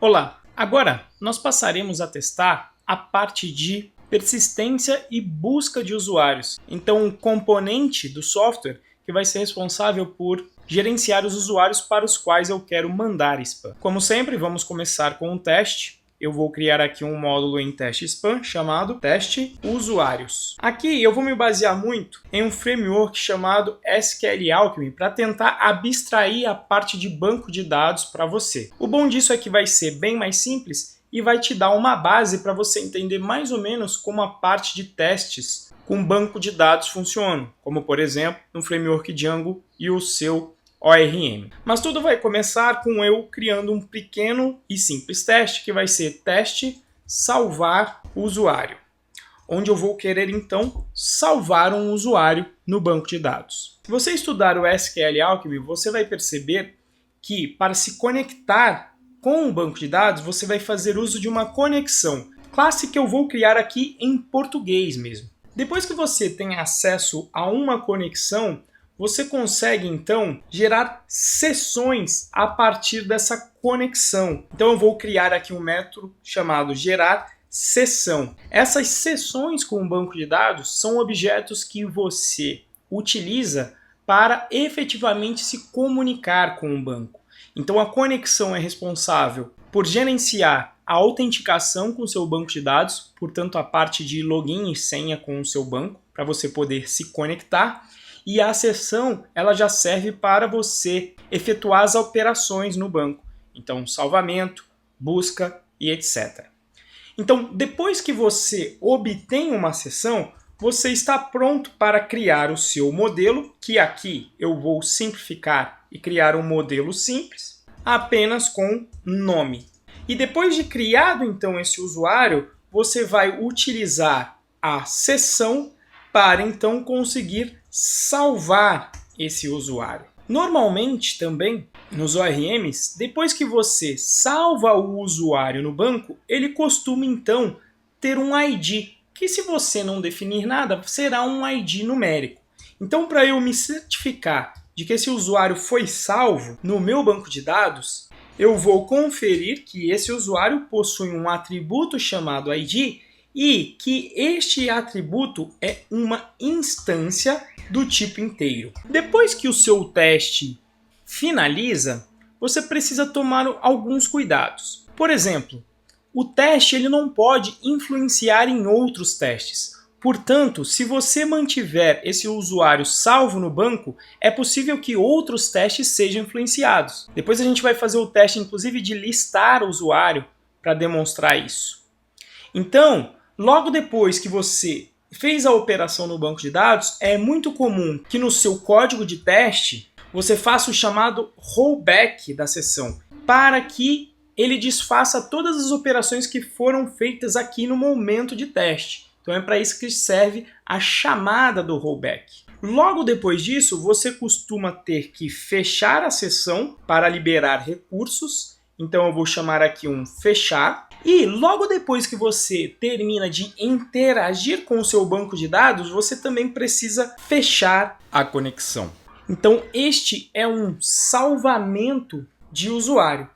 Olá! Agora nós passaremos a testar a parte de persistência e busca de usuários. Então, um componente do software que vai ser responsável por gerenciar os usuários para os quais eu quero mandar spam. Como sempre, vamos começar com um teste. Eu vou criar aqui um módulo em teste spam chamado teste usuários. Aqui eu vou me basear muito em um framework chamado SQLAlchemy para tentar abstrair a parte de banco de dados para você. O bom disso é que vai ser bem mais simples e vai te dar uma base para você entender mais ou menos como a parte de testes com banco de dados funciona, como por exemplo no framework Django e o seu ORM. Mas tudo vai começar com eu criando um pequeno e simples teste, que vai ser teste salvar usuário, onde eu vou querer então salvar um usuário no banco de dados. Se você estudar o SQLAlchemy, você vai perceber que para se conectar com o banco de dados, você vai fazer uso de uma conexão, classe que eu vou criar aqui em português mesmo. Depois que você tem acesso a uma conexão, você consegue, então, gerar sessões a partir dessa conexão. Então, eu vou criar aqui um método chamado gerar sessão. Essas sessões com o banco de dados são objetos que você utiliza para efetivamente se comunicar com o banco. Então, a conexão é responsável por gerenciar a autenticação com o seu banco de dados, portanto, a parte de login e senha com o seu banco, para você poder se conectar. E a sessão ela já serve para você efetuar as operações no banco. Então, salvamento, busca e etc. Então, depois que você obtém uma sessão, você está pronto para criar o seu modelo, que aqui eu vou simplificar e criar um modelo simples, apenas com nome. E depois de criado, então, esse usuário, você vai utilizar a sessão para, então, conseguir salvar esse usuário. Normalmente, também, nos ORMs, depois que você salva o usuário no banco, ele costuma, então, ter um ID, que se você não definir nada, será um ID numérico. Então, para eu me certificar de que esse usuário foi salvo no meu banco de dados, eu vou conferir que esse usuário possui um atributo chamado ID e que este atributo é uma instância do tipo inteiro. Depois que o seu teste finaliza, você precisa tomar alguns cuidados. Por exemplo, o teste ele não pode influenciar em outros testes. Portanto, se você mantiver esse usuário salvo no banco, é possível que outros testes sejam influenciados. Depois a gente vai fazer o teste, inclusive, de listar o usuário para demonstrar isso. Então, logo depois que você fez a operação no banco de dados, é muito comum que no seu código de teste você faça o chamado rollback da sessão, para que ele desfaça todas as operações que foram feitas aqui no momento de teste. Então é para isso que serve a chamada do rollback. Logo depois disso, você costuma ter que fechar a sessão para liberar recursos. Então eu vou chamar aqui um fechar. E logo depois que você termina de interagir com o seu banco de dados, você também precisa fechar a conexão. Então este é um salvamento de usuário.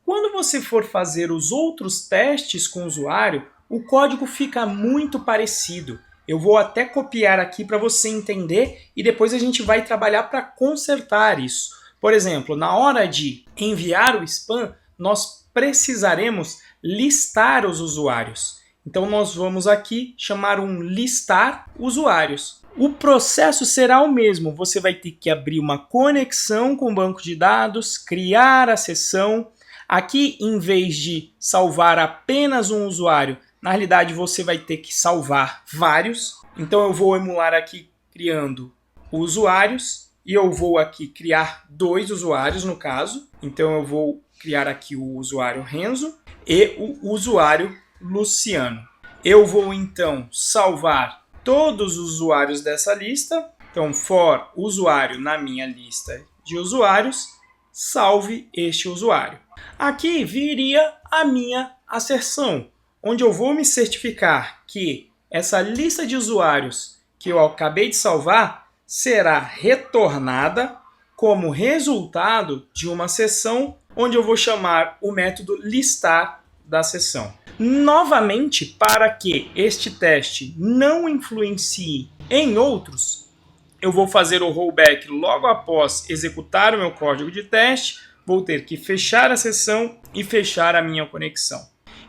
Quando você for fazer os outros testes com o usuário, o código fica muito parecido. Eu vou até copiar aqui para você entender e depois a gente vai trabalhar para consertar isso. Por exemplo, na hora de enviar o spam, nós precisaremos listar os usuários. Então nós vamos aqui chamar um listar usuários. O processo será o mesmo. Você vai ter que abrir uma conexão com o banco de dados, criar a sessão. Aqui, em vez de salvar apenas um usuário, na realidade você vai ter que salvar vários. Então eu vou emular aqui criando usuários e eu vou aqui criar 2 usuários no caso. Então eu vou criar aqui o usuário Renzo e o usuário Luciano. Eu vou então salvar todos os usuários dessa lista. Então for usuário na minha lista de usuários, salve este usuário. Aqui viria a minha asserção, onde eu vou me certificar que essa lista de usuários que eu acabei de salvar será retornada como resultado de uma sessão onde eu vou chamar o método listar da sessão. Novamente, para que este teste não influencie em outros, eu vou fazer o rollback logo após executar o meu código de teste, vou ter que fechar a sessão e fechar a minha conexão.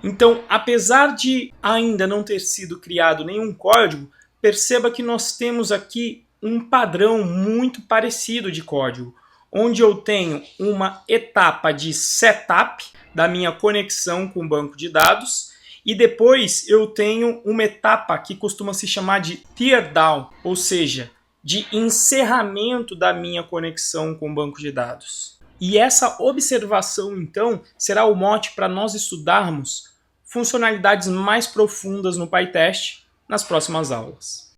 Então, apesar de ainda não ter sido criado nenhum código, perceba que nós temos aqui um padrão muito parecido de código, onde eu tenho uma etapa de setup da minha conexão com o banco de dados e depois eu tenho uma etapa que costuma se chamar de teardown, ou seja, de encerramento da minha conexão com o banco de dados. E essa observação, então, será o mote para nós estudarmos funcionalidades mais profundas no PyTest nas próximas aulas.